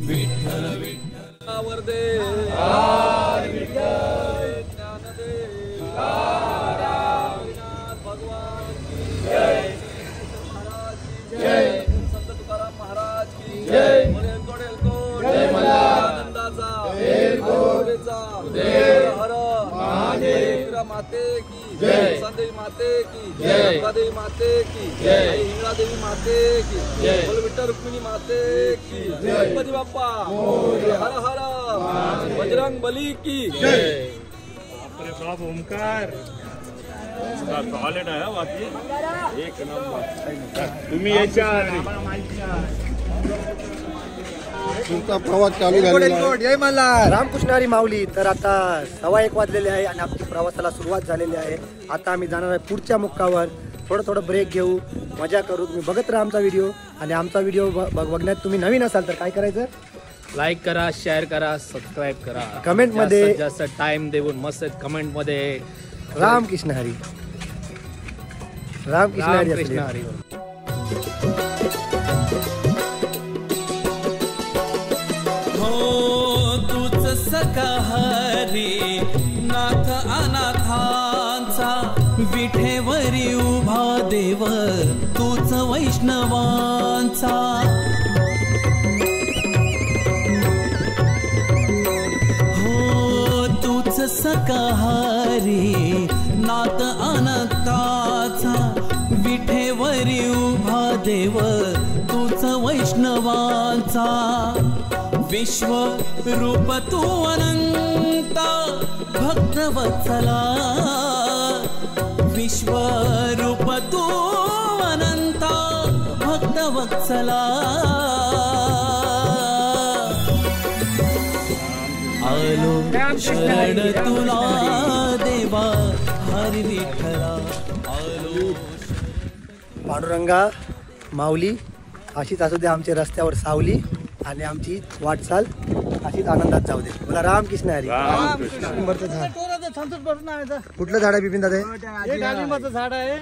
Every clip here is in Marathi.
विठ्ठल विठ्ठल वरदे ज्ञानदेव भगवान की जय, जय संत तुकाराम महाराज की जय, जय आनंदाचा हर महादेव माते की जय, संदेवी माते की जय, देवी माते की जय, हिंगळा देवी माते की जय, विठ्ठल रुक्मिणी माते की जय, गणपती बाप्पा हर हर, बजरंग बली की जय। बाप ओमकार टॉयलेट आहे बाकी एक नंबर। तुम्ही तुमचा प्रवास चालू झालेला आहे। जय मल्हार रामकृष्ण हरी माऊली। तर आता 1:15 वाजलेले आहे आणि आपली प्रवासाला सुरुवात झालेली आहे। आता आम्ही जाणार आहे पुढच्या मुक्कावर। थोडं ब्रेक घेऊ, मजा करू। तुम्ही बघत राहा आमचा व्हिडिओ आणि आमचा व्हिडिओ बघण्यात तुम्ही नवीन असाल तर काय करायचं, लाईक करा, शेअर करा, सबस्क्राईब करा, कमेंट मध्ये जास्त टाइम देऊन मस्त कमेंट मध्ये रामकृष्ण हरी, रामकृष्ण हरी। सकहरी नाथ अनाथांचा, विठेवरी उभा देव तूच वैष्णवांचा। हो तूच सकहरी नाथ अनाथांचा, विठेवरी उभा देव तूच वैष्णवांचा। विश्व रूप तू अनंत भक्तवत्सला, विश्व रूप तू अनंत भक्तवत्सला। आलो शरण तुला देवा हरी विठ्ठला, आलो। पांडुरंगा माऊली अशीच असू दे आमच्या रस्त्यावर सावली आणि आमची वाटचाल अशीच आनंदात जाऊ दे। मला रामकृष्ण हरी। डाळिंबाचं झाड, कुठलं झाड आहे बिपिन दादा? हे डाळिंबाचं झाड आहे,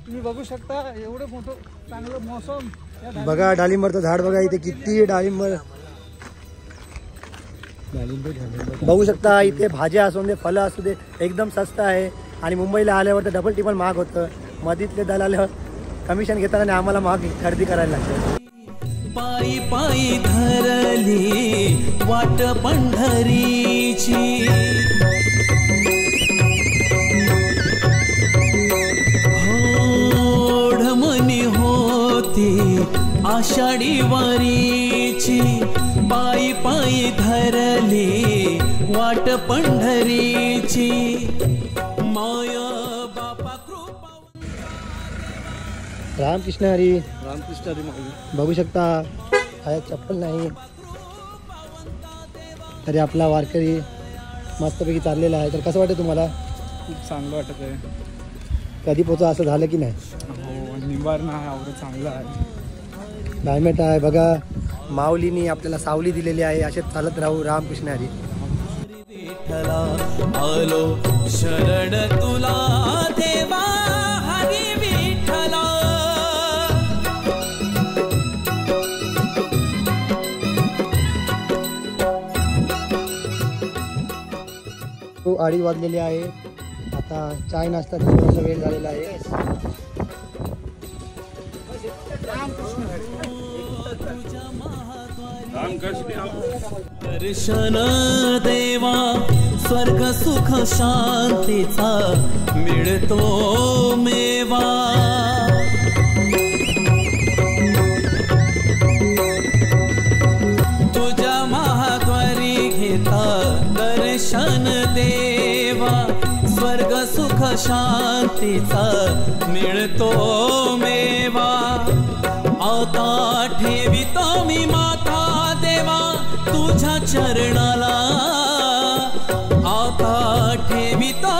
तुम्ही बघू शकता एवढं मोठं चांगलं मौसम। बघा डाळिंबाचं झाड बघा, इथे किती डाळिंब बघू शकता। इथे भाज्या असू दे, फळं असू दे, एकदम स्वस्त आहे। आणि मुंबईला आल्यावर तर डबल टिबल महाग होतं। मधीतले दलाल कमिशन घेताना आणि आम्हाला महाग खरेदी करायला लागतं। पायी पायी धरली वाट पंढरीची, होड मनी होती आषाढी वारीची। पायी पायी धरली वाट पंढरीची, माया बापा कृपा। रामकृष्ण हरी, रामकृष्ण हरी माऊली। बघू शकता पायात चप्पल नाही तरी आपला वारकरी मस्तपैकी चाललेला आहे। तर कसं वाटतं तुम्हाला? खूप चांगलं वाटत आहे। कधी पोहोचा असं झालं की नाही? हो निवारण आहे, आवडत चांगलं आहे, क्लायमेट आहे बघा। माऊलीनी आपल्याला सावली दिलेली आहे, असेच चालत राहू। रामकृष्ण हरी। विठ्ठला आलो शरण तुला देवा हरी विठ्ठला। तो 2:30 वाजलेले आहे। आता चाय नाश्ता घेण्याचा वेळ झालेला आहे। दर्शन देवा स्वर्ग सुख शांतीचा मिळतो मेवा। तुझ्या महाद्वारी घेता दर्शन देवा, स्वर्ग सुख शांतीचा मिळतो मेवा। आता ठेवितो मी माथा देवा तुझ्या चरणाला, आता ठेवितो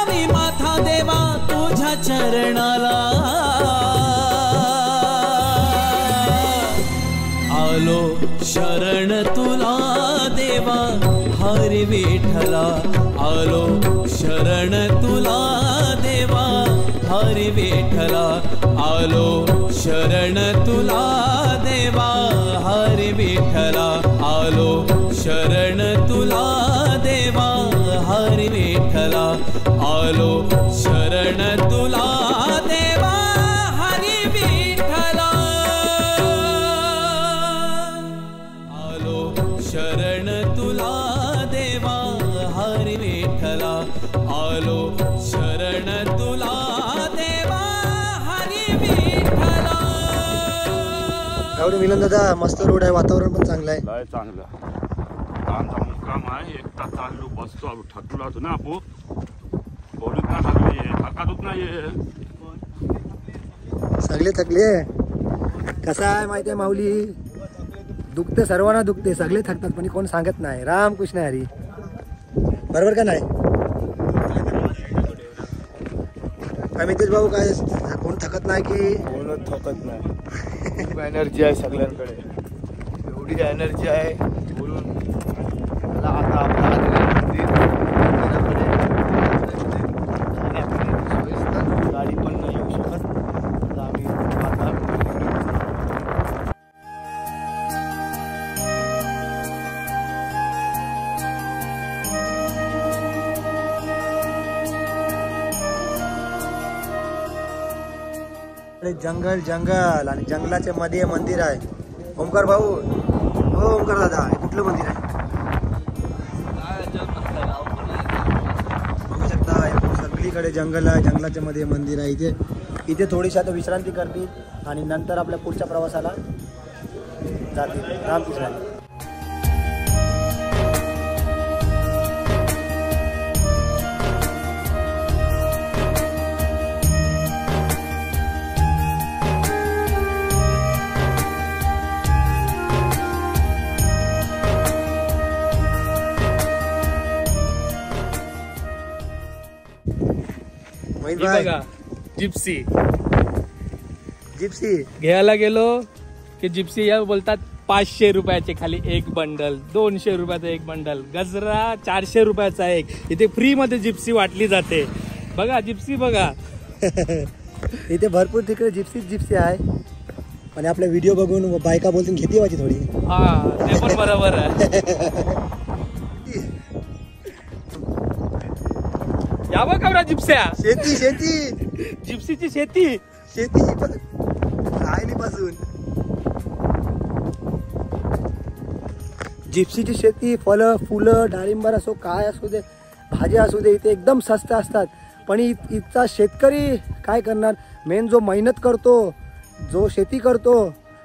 मी माथा देवा तुझ्या चरणाला। आलो शरण तुला देवा हरी विठ्ठला, आलो शरण तुला देवा हरी विठ्ठला आलो शरण तुला देवा हरी विठ्ठला आलो शरण तुला देवा हरी विठ्ठला आलो शरण तुला देवा हरी विठ्ठला आलो शरण तुला देवा हरी विठ्ठला आलो शरण तुला देवा हरी विठ्ठला. गावडे मिलन दादा मस्त रोड आहे, वातावरण पण चांगलं आहे. लय चांगलं आमचा मुक्काम आहे. एकटा चाललो बसतो थकलो होतो ना आपू बोलूच ना थकले थकातच नाही सगळे थकले. कसा आहे माहिती आहे माऊली, दुखते सर्वांना दुखते, सगळे थकतात पण कोण सांगत नाही. रामकृष्ण हरी. बरोबर का नाही काय मितेश भाऊ? काय कोण थकत नाही की कोणच थकत नाही. खूप एनर्जी आहे सगळ्यांकडे, एवढी एनर्जी आहे बोलून मला आता आपला गाडी पण नाही येऊ शकत. आता आम्ही आता जंगल जंगल आणि जंगलाच्या मध्ये मंदिर आहे. ओमकार भाऊ, हो ओमकार दादा, हे कुठलं मंदिर आहे? बघू शकता सगळीकडे जंगल आहे, जंगलाच्या मध्ये मंदिर आहे. इथे थोडीशी आता विश्रांती करतील आणि नंतर आपल्या पुढच्या प्रवासाला जातील. रामकृष्ण. बघा जिप्सी जिप्सी घ्यायला गेलो की जिप्सी या बोलतात 500 रुपयाचे खाली एक बंडल, 200 रुपयाचा एक बंडल, गजरा 400 रुपयाचा एक. इथे फ्री मध्ये जिप्सी वाटली जाते. बघा जिप्सी बघा. इथे भरपूर तिकडे जिप्सी आहे. आणि आपला व्हिडिओ बघून बायका बोलतील घेते वाची थोडी. हा ते पण बरोबर आहे. या बघा जिप्स्या, शेती शेती जिप्सीची शेती शेती राहिलीपासून जिप्सीची शेती, फळं फुलं डाळिंबर असो काय असू दे, भाज्या असू दे, इथे एकदम स्वस्त असतात. पण इथचा शेतकरी काय करणार? मेन जो मेहनत करतो, जो शेती करतो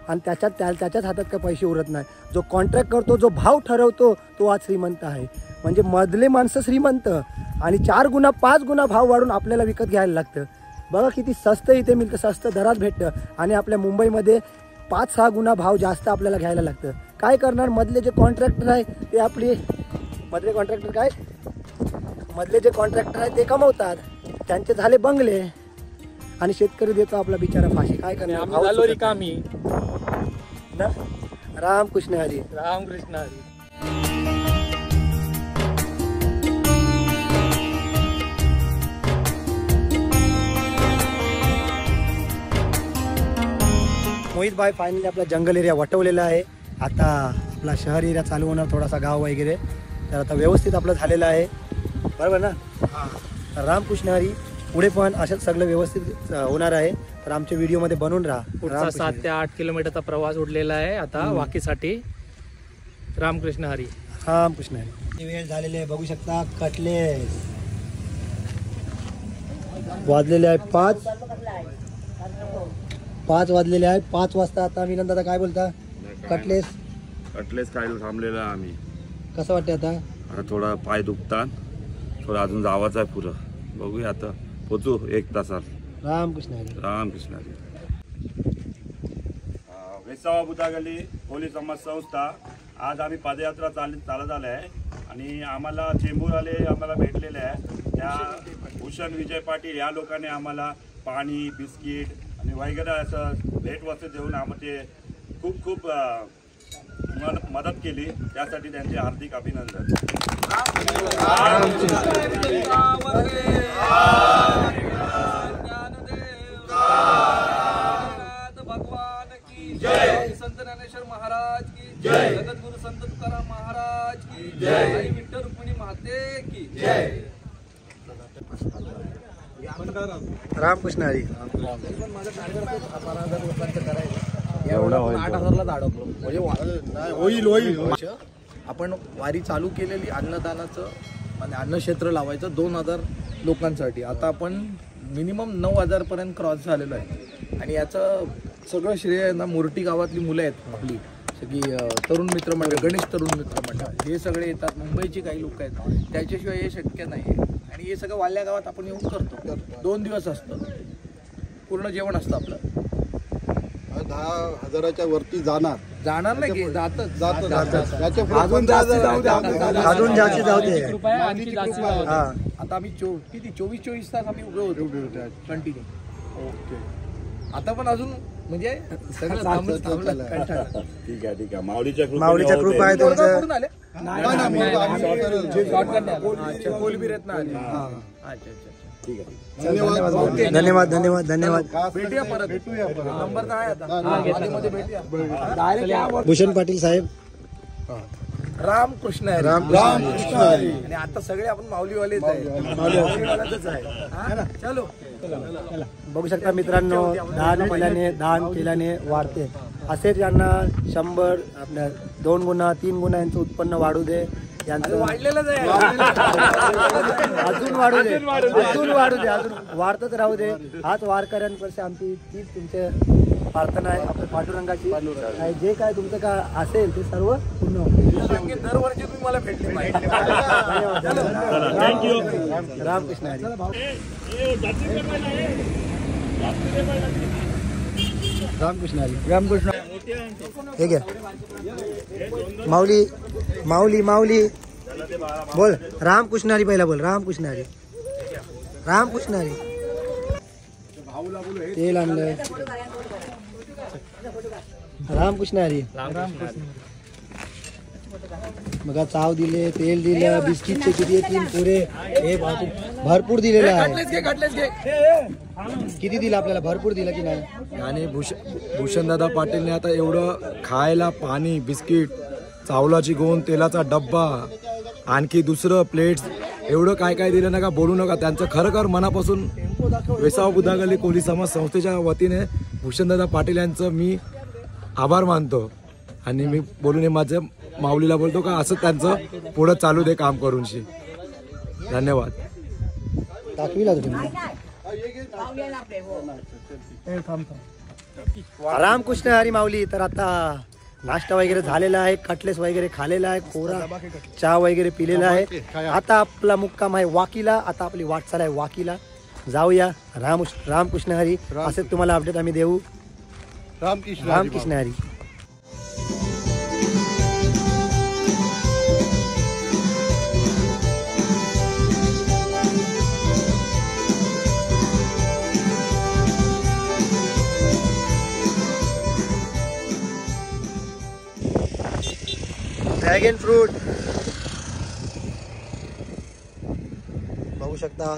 आणि त्याच्याच हातात काय पैसे उरत नाही. जो कॉन्ट्रॅक्ट करतो, जो भाव ठरवतो, तो आज श्रीमंत आहे. म्हणजे मधले माणसं श्रीमंत आणि 4 गुणा 5 गुणा भाव वाढून आपल्याला विकत घ्यायला लागतं. बघा किती स्वस्त इथे मिळतं, स्वस्त दरात भेटतं. आणि आपल्या मुंबईमध्ये 5-6 गुणा भाव जास्त आपल्याला घ्यायला लागतं. काय करणार? मधले जे कॉन्ट्रॅक्टर आहे ते आपले मधले जे कॉन्ट्रॅक्टर आहे ते कमवतात, त्यांचे झाले बंगले आणि शेतकरी देतो आपला बिचारा फाशी. काय करणार? आम्ही झालो रिकामी. रामकृष्ण हरी. रामकृष्ण हरी. मोहित भाई फायनली आपला जंगल एरिया वटवलेला आहे. आता आपला शहर एरिया चालू होणार, थोडासा गाव वगैरे. तर आता व्यवस्थित आपलं झालेलं आहे. बरोबर ना? रामकृष्ण हरी. पुढे पण असंच सगळं व्यवस्थित होणार आहे. तर आमच्या व्हिडिओमध्ये बनवून राहा. पुढचा 7 ते 8 किलोमीटरचा प्रवास उडलेला आहे आता वाकीसाठी. रामकृष्ण हरी. रामकृष्ण हरी. वेळ झालेली आहे, बघू शकता. कटलेस वाजलेले आहे 5 वाजलेले आहे. 5 वाजता आता मिलन दादा काय बोलता? कटलेस खायला थांबलेला आम्ही. कसं वाटतं आता? आता थोडा पाय दुखतात, थोडं अजून जावाचं आहे पुरं. बघूया आता पोचू 1 तासात. रामकृष्ण हरी. रामकृष्ण हरी. वेसावा बुधागली पोलीस समाज संस्था. आज आम्ही पदयात्रा चालत आलो आहे आणि आम्हाला चेंबूरवाले आम्हाला भेटलेले आहे. त्या भूषण विजय पाटील या लोकांनी आम्हाला पाणी, बिस्किट आणि वगैरे असं भेटवस्तू देऊन आम्हाला खूप खूप मदत केली. त्यासाठी त्यांचे हार्दिक अभिनंदन. माते की जय. रामकृष्ण हरी. होईल. आपण वारी चालू केलेली अन्नदानाचं आणि अन्नक्षेत्र लावायचं 2000 लोकांसाठी. आता आपण मिनिमम 9000 पर्यंत क्रॉस झालेलो आहे. आणि याचं सगळं श्रेय ना मोर्टी गावातली मुलं आहेत आपली सगळी तरुण मित्र मंडळ, गणेश तरुण मित्र मंडळ हे सगळे येतात. मुंबईची काही लोक आहेत, त्याच्याशिवाय हे शक्य नाही. आणि हे सगळं वाल्या गावात आपण येऊन करतो. 2 दिवस असतं, पूर्ण जेवण असतं आपलं. 10,000च्या वरती जाणार नाही की जातच अजून जास्ती जाऊ दे. हा. आता आम्ही किती 24 तास आम्ही उभे होतो कंटिन्यू. ओके. आता पण अजून म्हणजे सगळं थांबलं. ठीक आहे. माऊलीच्या कृपा आहे तुमचं. कोलबीर येत ना आले. ठीक आहे. धन्यवाद. भेटूया परत. नंबर तर आहे आता. मध्ये भेटूया. भूषण पाटील साहेब. रामकृष्ण हरी. आणि आता सगळे आपण माऊलीवालेच आहे. माऊलीवाल्याच आहे. चलो. बघू शकता मित्रांनो, दान केल्याने वाढते. असेच यांना 100 आपल्या 2 गुणा 3 गुणा यांचं उत्पन्न वाढू दे. यांचं वाढलेलंच आहे. अजून वाढू दे, अजून वाढतच राहू दे. हाच वारकऱ्यांपर्यंत आमची तीच तुमच्या प्रार्थना आहे. आपल्या पांडुरंगाची जे काय तुमचं काय असेल ते सर्व पूर्ण होईल. दरवर्षी तुम्ही मला भेटले पाहिजे. रामकृष्ण हरी. रामकृष्ण. हे घ्या माऊली बोल. रामकृष्ण हरी पहिला बोल. रामकृष्ण हरी. तेल आणलंय. रामकृष्ण हरी. बघा चाव दिले, तेल दिलं, बिस्किटचे किती 3 पुरे हे भरपूर दिलेलं आहे. किती दिलं आपल्याला? भरपूर दिलं की नाही? आणि भूषणदादा पाटीलने आता एवढं खायला पाणी, बिस्किट, चावलाची गोंद, तेलाचा डब्बा, आणखी दुसरं प्लेट्स, एवढं काय काय दिलं नका बोलू नका. त्यांचं खरं मनापासून वेसाव बुधागली कोली समाज संस्थेच्या वतीने भूषणदादा पाटील यांचं मी आभार मानतो. आणि मी बोलून माझं माऊलीला बोलतो का असं त्यांचं पुढं चालू दे काम करूनशी. धन्यवाद. दाखविला तुम्ही. रामकृष्ण हरी माऊली. तर आता नाश्ता वगैरे झालेला आहे, कटलेस वगैरे खालेला आहे, कोरा चहा वगैरे पिलेला आहे. आता आपला मुक्काम आहे वाकीला. आता आपली वाटचाल आहे वाकीला. जाऊया. रामकृष्ण हरी. असे तुम्हाला अपडेट आम्ही देऊ. रामकृष्ण हरी. ड्रॅगन फ्रूट बघू शकता.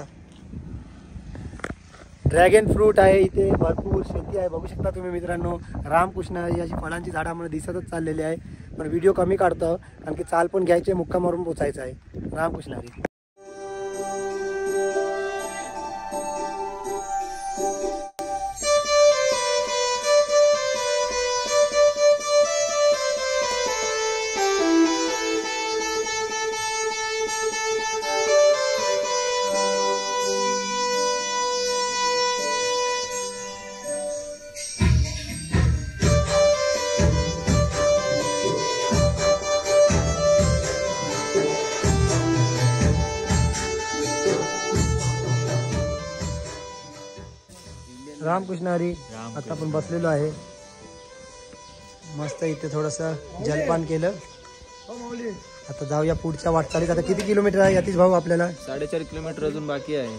ड्रॅगन फ्रूट आहे इथे, भरपूर शेती आहे. बघू शकता तुम्ही मित्रांनो. रामकृष्ण हरी अशी फळांची झाडं आम्हाला दिसतच चाललेली आहे. पण व्हिडिओ कमी काढतो कारण की चाल पण घ्यायचे, मुक्कामावरून पोचायचं आहे. रामकृष्ण हरी. रामकृष्ण हरी. आता आपण बसलेलो आहे मस्त इथे, थोडंसं जलपान केलं. आता जाऊया पुढच्या वाटचालीत. आता किती किलोमीटर आहे यतीश भाऊ आपल्याला? 4.5 किलोमीटर अजून बाकी आहे.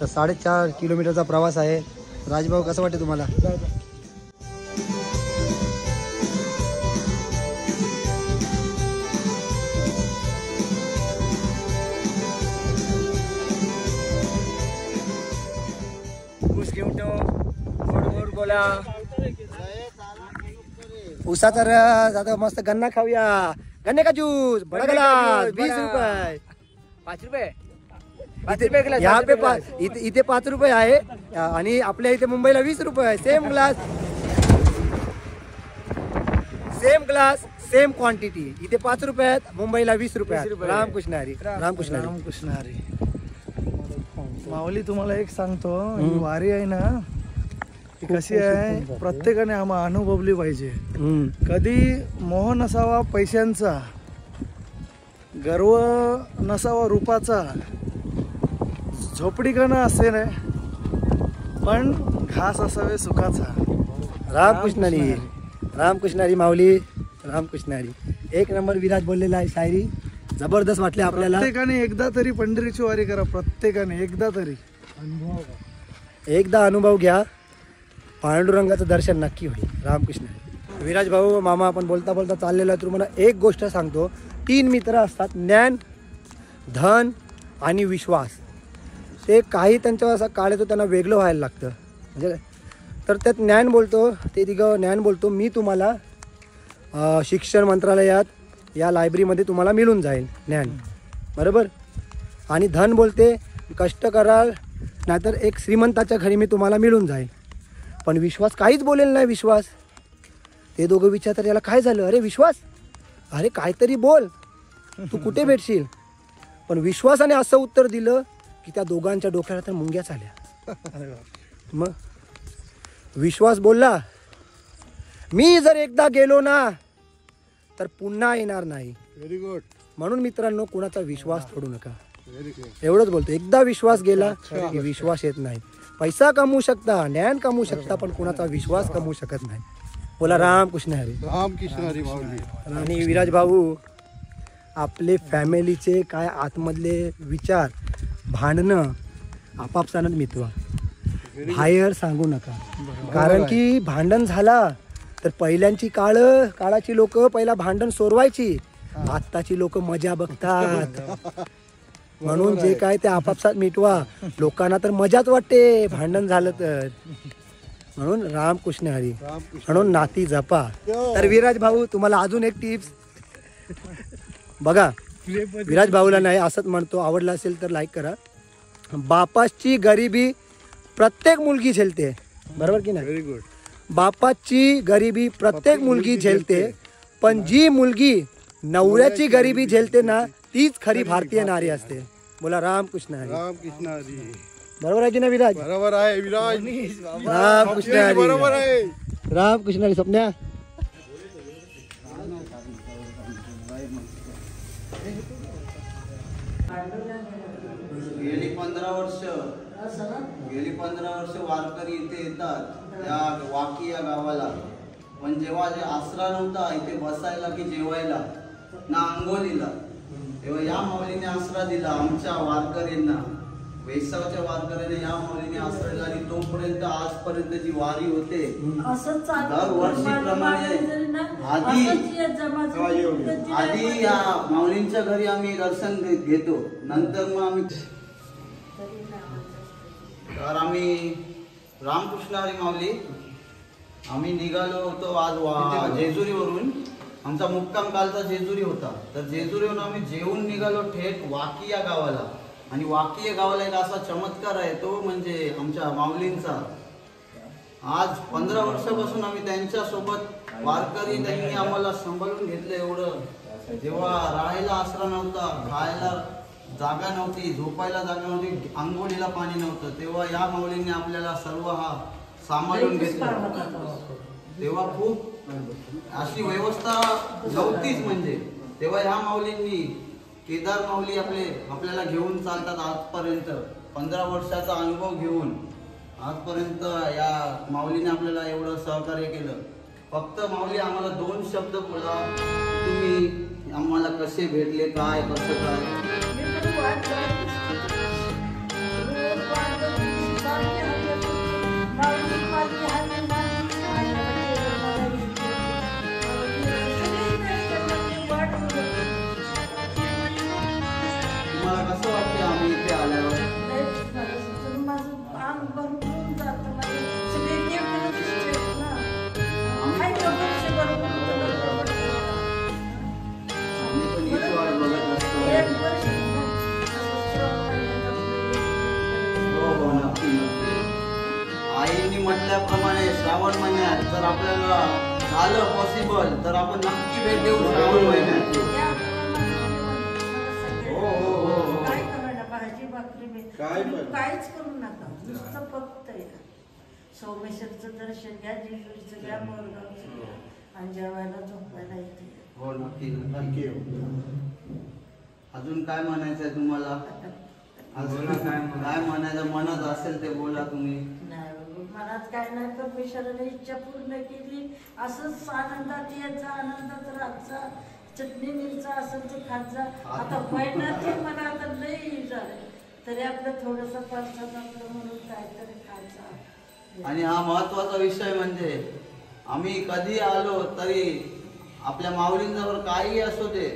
तर 4.5 किलोमीटरचा प्रवास आहे. राजभाऊ कसं वाटतं तुम्हाला? उसाचा रस. आता मस्त गन्ना खाऊया. गन्ने का ज्यूस बड़ा ग्लास 20 रुपये. 5 रुपये यहाँ पे इथे 5 रुपये आहे आणि आपल्या इथे मुंबईला 20 रुपये. Same glass same quantity. इथे 5 रुपयात, मुंबईला 20 रुपयात. रामकृष्ण हरी. रामकृष्ण हरी. रामकृष्ण हरी. माऊली तुम्हाला एक सांगतो, ही वारी आहे ना ती कशी आहे, प्रत्येकाने आम्हाला अनुभवली पाहिजे. कधी मोह नसावा पैशांचा, गर्व नसावा रूपाचा, झोपडीकणं असे नाही पण घास असावे सुखाचा. रामकृष्णारी. रामकृष्णारी माऊली. रामकृष्णारी. एक नंबर विराज बोललेला आहे शायरी, जबरदस्त वाटले आपल्याला. प्रत्येकाने एकदा तरी पंढरीची वारी करा. प्रत्येकाने एकदा तरी एकदा अनुभव घ्या, पांडुरंगाचं दर्शन नक्की होईल. रामकृष्ण. विराज भाऊ मामा आपण बोलता बोलता चाललेलो आहे. तुम्हाला एक गोष्ट सांगतो, 3 मित्र असतात, ज्ञान, धन आणि विश्वास. ते काही त्यांच्यावर असा काळ येतो त्यांना वेगळं व्हायला लागतं. म्हणजे तर त्यात ज्ञान बोलतो, ते तिघं ज्ञान बोलतो, मी तुम्हाला शिक्षण मंत्रालयात या लायब्ररीमध्ये तुम्हाला मिळून जाईल ज्ञान, बरोबर. आणि धन बोलते, कष्ट कराल नाहीतर एक श्रीमंताच्या घरी मी तुम्हाला मिळून जाईल. पण विश्वास काहीच बोलेल नाही. विश्वास, ते दोघं विचारतात याला काय झालं, अरे विश्वास, अरे काहीतरी बोल, तू कुठे भेटशील. पण विश्वासाने असं उत्तर दिलं की त्या दोघांच्या डोक्याला तर मुंग्याच आल्या. मग विश्वास बोलला, मी जर एकदा गेलो ना तर पुन्हा येणार नाही. Very good. म्हणून मित्रांनो कुणाचा विश्वास तोडू नका. Very good. एवढंच बोलतो. एकदा विश्वास गेला की विश्वास येत नाही. पैसा कमवू शकता, ज्ञान कमवू शकता, पण कुणाचा विश्वास कमवू शकत नाही. बोला रामकृष्ण हरी. रामकृष्ण हरी माऊली. आणि विराज भाऊ, आपले फॅमिलीचे काय आतमधले विचार, भांडणं आपापसानच मिटवा, बाहेर सांगू नका. कारण की भांडण झाला तर पहिल्यांची काळाची लोक पहिला भांडण सोडवायची, आत्ताची लोक मजा बघतात. म्हणून जे काय ते आपापसात मिटवा. लोकांना तर मजाच वाटते भांडण झालं तर. म्हणून रामकृष्ण हरी. म्हणून नाती जपा. तर विराज भाऊ तुम्हाला अजून एक टिप्स बघा. विराज भाऊला नाही असंच म्हणतो, आवडला असेल तर लाईक करा. बापाची गरिबी प्रत्येक मुलगी झेलते, बरोबर की नाही. Very good. बापाची गरिबी प्रत्येक मुलगी झेलते, पण जी मुलगी नवऱ्याची गरिबी झेलते ना तीच खरी भारतीय नारी असते. बोला रामकृष्ण हरी. रामकृष्ण हरी. बरोबर आहे की नाही विराज. बरोबर आहे विराज. रामकृष्ण हरी. बरोबर आहे. रामकृष्ण हरी. स्वप्न्या गेली 15 वर्ष वारकरी इथे येतात या वाकी या गावाला. पण जेव्हा आसरा नव्हता इथे बसायला की जेवायला ना अंघोलीला, तेव्हा या माऊलीने आसरा दिला आमच्या वारकऱ्यांना. वेसावच्या वारकऱ्यांना या माऊलीने आसरा दिला. आणि तोपर्यंत आजपर्यंत जी वारी होते दरवर्षीप्रमाणे आधी या माऊलींच्या घरी आम्ही दर्शन घेतो, नंतर मग आम्ही तर आम्ही रामकृष्ण हरी माऊली आम्ही निघालो होतो आज जेजुरीवरून. आमचा मुक्काम कालचा जेजुरी होता. तर जेजुरीवरून आम्ही जेवून निघालो थेट वाकी या गावाला. आणि वाकी या गावाला एक असा चमत्कार आहे, तो म्हणजे आमच्या माऊलींचा. आज 15 वर्षापासून आम्ही त्यांच्या सोबत वारकरी, त्यांनी आम्हाला सांभाळून घेतलं. एवढं जेव्हा राहायला आसरा नव्हता, खायला जागा नव्हती, झोपायला जागा नव्हती, आंघोळीला पाणी नव्हतं, तेव्हा या माऊलींनी आपल्याला सर्व हा सांभाळून घेतला. तेव्हा खूप अशी व्यवस्था नव्हतीच. म्हणजे तेव्हा ह्या माऊलींनी, केदार माऊली आपल्याला घेऊन चालतात आजपर्यंत. 15 वर्षाचा अनुभव घेऊन आजपर्यंत या माऊलीने आपल्याला एवढं सहकार्य केलं. फक्त माऊली आम्हाला 2 शब्द बोला, तुम्ही आम्हाला कसे भेटले, काय कसं काय. तुम्हाला कसं वाटते आम्ही इथे आल्यावर. जर आपल्याला झालं पॉसिबल तर आपण नक्की भेट देऊ श्रावण महिन्यात. काय करायला भाजी भाकरी काहीच करू नका, नुसतं फक्त या सोमेश्वरचं दर्शन घ्या, जेजुरीचं घ्या, मोरगावचं घ्या आणि जेवायला झोपायला येते. हो नक्की नक्की. अजून काय म्हणायचं आहे तुम्हाला? अजून काय म्हणायचं मनात असेल ते बोला तुम्ही. नाही मनात काय नाही, परमेश्वराने इच्छा पूर्ण केली. असंच आनंदात यायचा, आनंदात राहायचा, चटणी मिरचा असेल ते खात जा. आता महिन्यात मला आता लई झालं तरी आपलं थोडंसं परसाद आपलं म्हणून काहीतरी खायचं. आणि हा महत्वाचा विषय म्हणजे आम्ही कधी आलो तरी आपल्या माऊलींजवळ काही असो दे,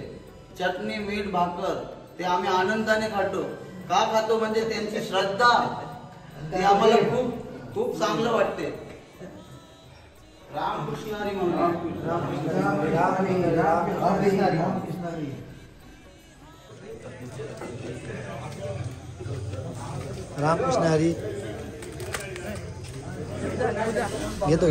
चटणी मीठ भाकर ते आम्ही आनंदाने खातो. का खातो म्हणजे त्यांची श्रद्धा, ते आम्हाला खूप खूप चांगलं वाटते. रामकृष्ण हरी माऊली. रामकृष्ण हरी. घेतो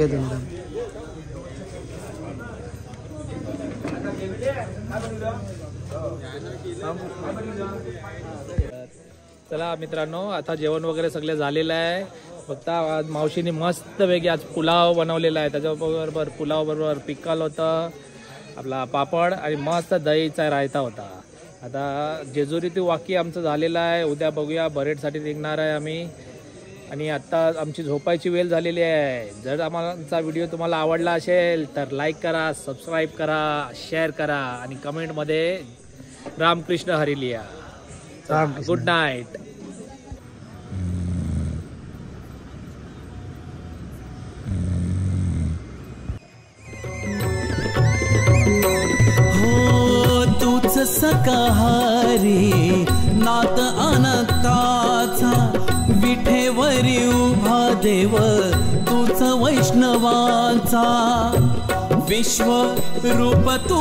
चला मित्रांनो, आता जेवण वगैरे सगळे झालेलं आहे. फक्त आज मावशीने मस्त वेगळी आज पुलाव बनवलेला आहे. त्याच्याबरोबर पुलाव बरोबर पिकल होतं, आपला पापड आणि मस्त दहीचा रायता होता. आता जेजुरी ते वाकी आमचं झालेलं आहे. उद्या बघूया, बरेडसाठी निघणार आहे आम्ही. आणि आत्ता आमची झोपायची वेळ झालेली आहे. जर आमचा व्हिडिओ तुम्हाला आवडला असेल तर लाईक करा, सबस्क्राईब करा, शेअर करा आणि कमेंटमध्ये रामकृष्ण हरी लिहा. Good night. हो तूच सकाहारी नाथ अनंताचा, विठेवरी उभा देव तूच वैष्णवाचा, विश्व रूप तू